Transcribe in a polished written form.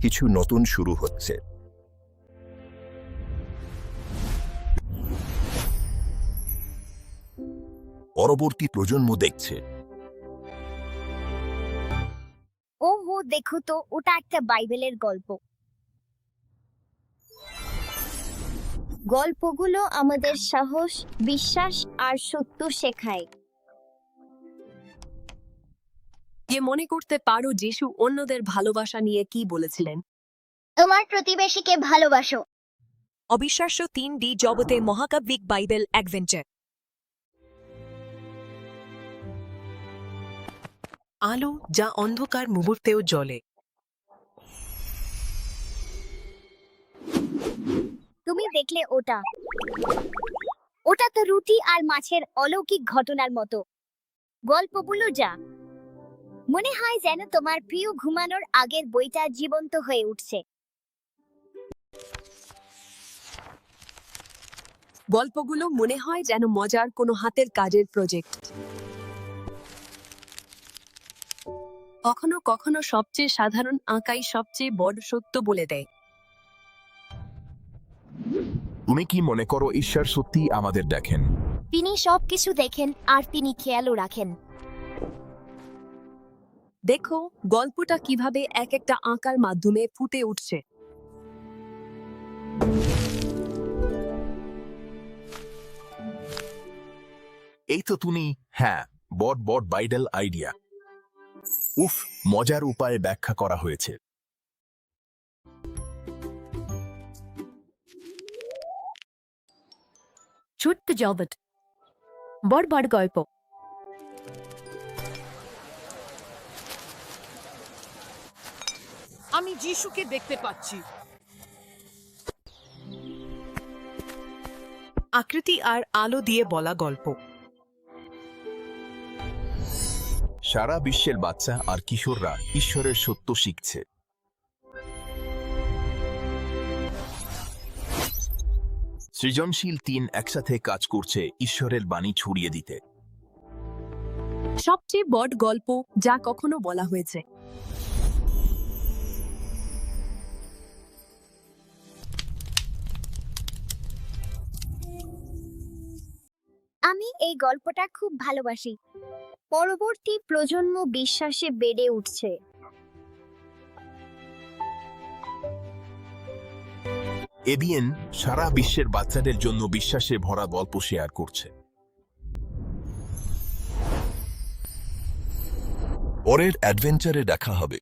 কিছু নতুন শুরু হচ্ছে। পরবর্তী প্রজন্ম দেখছে। ওহো, দেখো তো, ওটা একটা বাইবেলের গল্প। গল্পগুলো আমাদের সাহস, বিশ্বাস আর সত্য শেখায়। যে মনে করতে পারো যিশু অন্যদের ভালোবাসা নিয়ে কি বলেছিলেন? তোমার প্রতিবেশীকে ভালোবাসো। অবিশ্বাস্য 3D জগতে মহাকাব্যিক বাইবেল অ্যাডভেঞ্চার। আলো যা অন্ধকার মুহূর্তেও জ্বলে। তুমি দেখলে ওটা? ওটা তো রুটি আর মাছের অলৌকিক ঘটনার মতো। গল্পগুলো যা মনে হয় যেন তোমার প্রিয় ঘুমানোর আগের বইটা জীবন্ত হয়ে উঠছে। গল্পগুলো মনে হয় যেন মজার কোনো হাতের কাজের প্রজেক্ট। কখনো কখনো সবচেয়ে সাধারণ আঁকাই সবচেয়ে বড় সত্য বলে দেয়। তুমি কি মনে করো ঈশ্বর সত্যি আমাদের দেখেন? তিনি সবকিছু দেখেন আর তিনি খেয়ালও রাখেন। দেখো গল্পটা কিভাবে এক একটা আঁকার মাধ্যমে ফুটে উঠছে। এই তো তুমি। হ্যাঁ, বট বট বাইডেল আইডিয়া। উফ, মজার উপায়ে ব্যাখ্যা করা হয়েছে। ছোট্ট জগৎ, বড় বড় গল্প। আমি যিশুকে দেখতে পাচ্ছি। আকৃতি আর আলো দিয়ে বলা গল্প। সারা বিশ্বের বাচ্চা আর কিশোররা ঈশ্বরের সত্য শিখছে। সৃজনশীল 3 একসাথে কাজ করছে ঈশ্বরের বাণী ছড়িয়ে দিতে। সবচেয়ে বড় গল্প যা কখনো বলা হয়েছে। আমি এই গল্পটা খুব ভালোবাসি। পরবর্তী প্রজন্ম বিশ্বাসে বেড়ে উঠছে। এবিএন সারা বিশ্বের বাচ্চাদের জন্য বিশ্বাসে ভরা গল্প শেয়ার করছে। পরের অ্যাডভেঞ্চারে দেখা হবে।